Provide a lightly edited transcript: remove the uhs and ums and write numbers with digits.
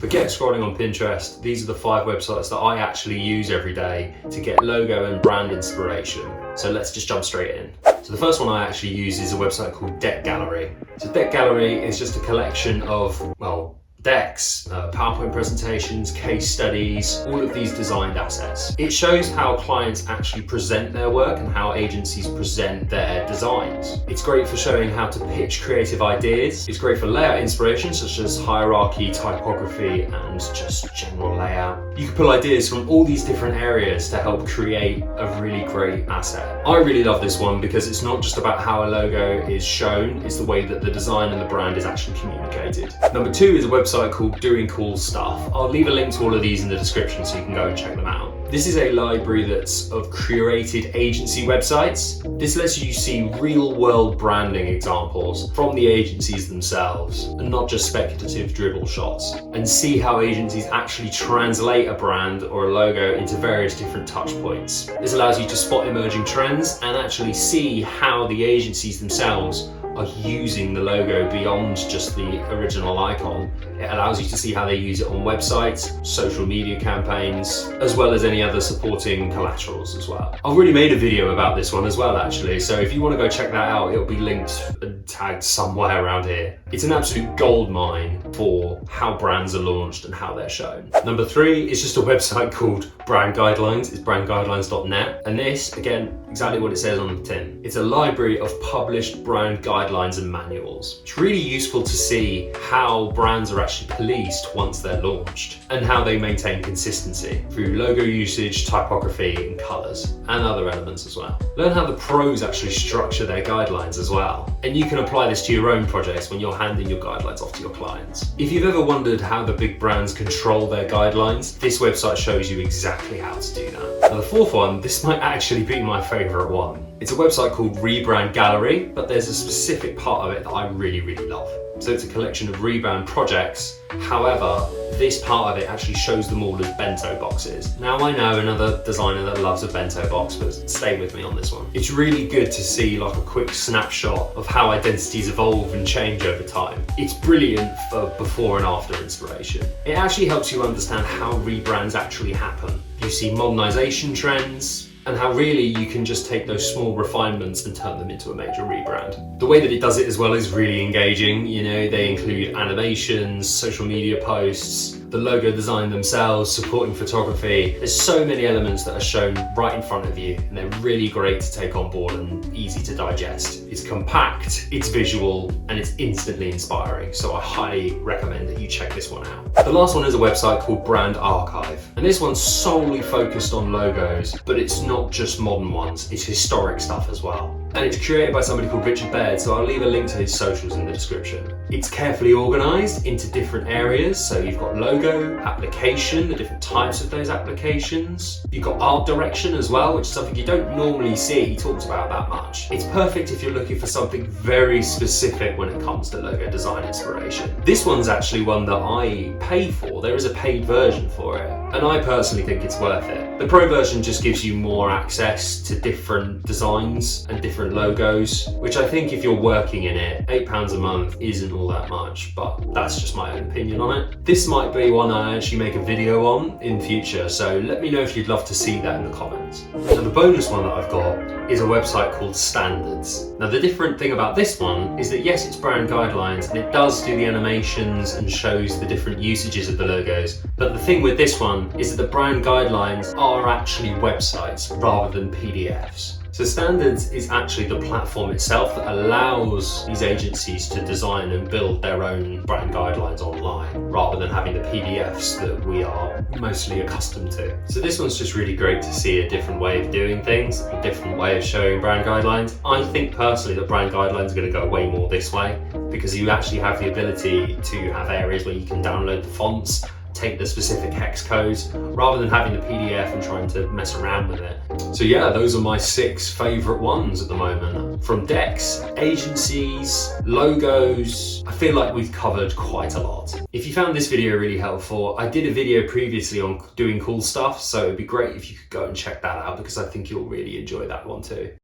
Forget scrolling on Pinterest. These are the 5 websites that I actually use every day to get logo and brand inspiration. So let's just jump straight in. So the first one I actually use is a website called Deck Gallery. So Deck Gallery is just a collection of, well, decks, PowerPoint presentations, case studies, all of these designed assets. It shows how clients actually present their work and how agencies present their designs. It's great for showing how to pitch creative ideas. It's great for layout inspiration, such as hierarchy, typography, and just general layout. You can pull ideas from all these different areas to help create a really great asset. I really love this one because it's not just about how a logo is shown, it's the way that the design and the brand is actually communicated. Number 2 is a website called DoingCoolStuff. I'll leave a link to all of these in the description so you can go and check them out. This is a library that's of curated agency websites. This lets you see real world branding examples from the agencies themselves and not just speculative dribble shots, and see how agencies actually translate a brand or a logo into various different touch points. This allows you to spot emerging trends and actually see how the agencies themselves are using the logo beyond just the original icon. It allows you to see how they use it on websites, social media campaigns, as well as any other supporting collaterals as well. I've already made a video about this one as well actually, so if you want to go check that out, it'll be linked and tagged somewhere around here. It's an absolute gold mine for how brands are launched and how they're shown. Number 3 is just a website called Brand Guidelines. It's brandguidelines.net, and this, again, exactly what it says on the tin. It's a library of published brand guidelines and manuals. It's really useful to see how brands are actually policed once they're launched and how they maintain consistency through logo usage, typography, and colors, and other elements as well. Learn how the pros actually structure their guidelines as well, and you can apply this to your own projects when you're handing your guidelines off to your clients. If you've ever wondered how the big brands control their guidelines, this website shows you exactly how to do that. Now the 4th one, this might actually be my favorite one. It's a website called Rebrand Gallery, but there's a specific part of it that I really love. So it's a collection of Rebrand projects. However, this part of it actually shows them all as bento boxes. Now I know another designer that loves a bento box, but stay with me on this one. It's really good to see like a quick snapshot of how identities evolve and change over time. It's brilliant for before and after inspiration. It actually helps you understand how rebrands actually happen. You see modernization trends, and how really you can just take those small refinements and turn them into a major rebrand. The way that it does it as well is really engaging. You know, they include animations, social media posts, the logo design themselves, supporting photography. There's so many elements that are shown right in front of you, and they're really great to take on board and easy to digest. It's compact, it's visual, and it's instantly inspiring, so I highly recommend that you check this one out. The last one is a website called Brand Archive, and this one's solely focused on logos, but it's not just modern ones, it's historic stuff as well. And it's curated by somebody called Richard Baird, so I'll leave a link to his socials in the description. It's carefully organized into different areas, so you've got logo, application, the different types of those applications. You've got art direction as well, which is something you don't normally see talked about that much. It's perfect if you're looking for something very specific when it comes to logo design inspiration. This one's actually one that I pay for. There is a paid version for it, and I personally think it's worth it. The pro version just gives you more access to different designs and different logos, which I think if you're working in it, £8 a month isn't all that much, but that's just my own opinion on it. This might be one I actually make a video on in future, so let me know if you'd love to see that in the comments. Now the bonus one that I've got is a website called Standards. Now the different thing about this one is that yes, it's brand guidelines and it does do the animations and shows the different usages of the logos, but the thing with this one is that the brand guidelines are actually websites rather than PDFs. So Standards is actually the platform itself that allows these agencies to design and build their own brand guidelines online, rather than having the PDFs that we are mostly accustomed to. So this one's just really great to see a different way of doing things, a different way of showing brand guidelines. I think personally that brand guidelines are going to go way more this way, because you actually have the ability to have areas where you can download the fonts, take the specific hex codes, rather than having the PDF and trying to mess around with it. So yeah, those are my 6 favorite ones at the moment. From decks, agencies, logos, I feel like we've covered quite a lot. If you found this video really helpful, I did a video previously on doing cool stuff, so it'd be great if you could go and check that out because I think you'll really enjoy that one too.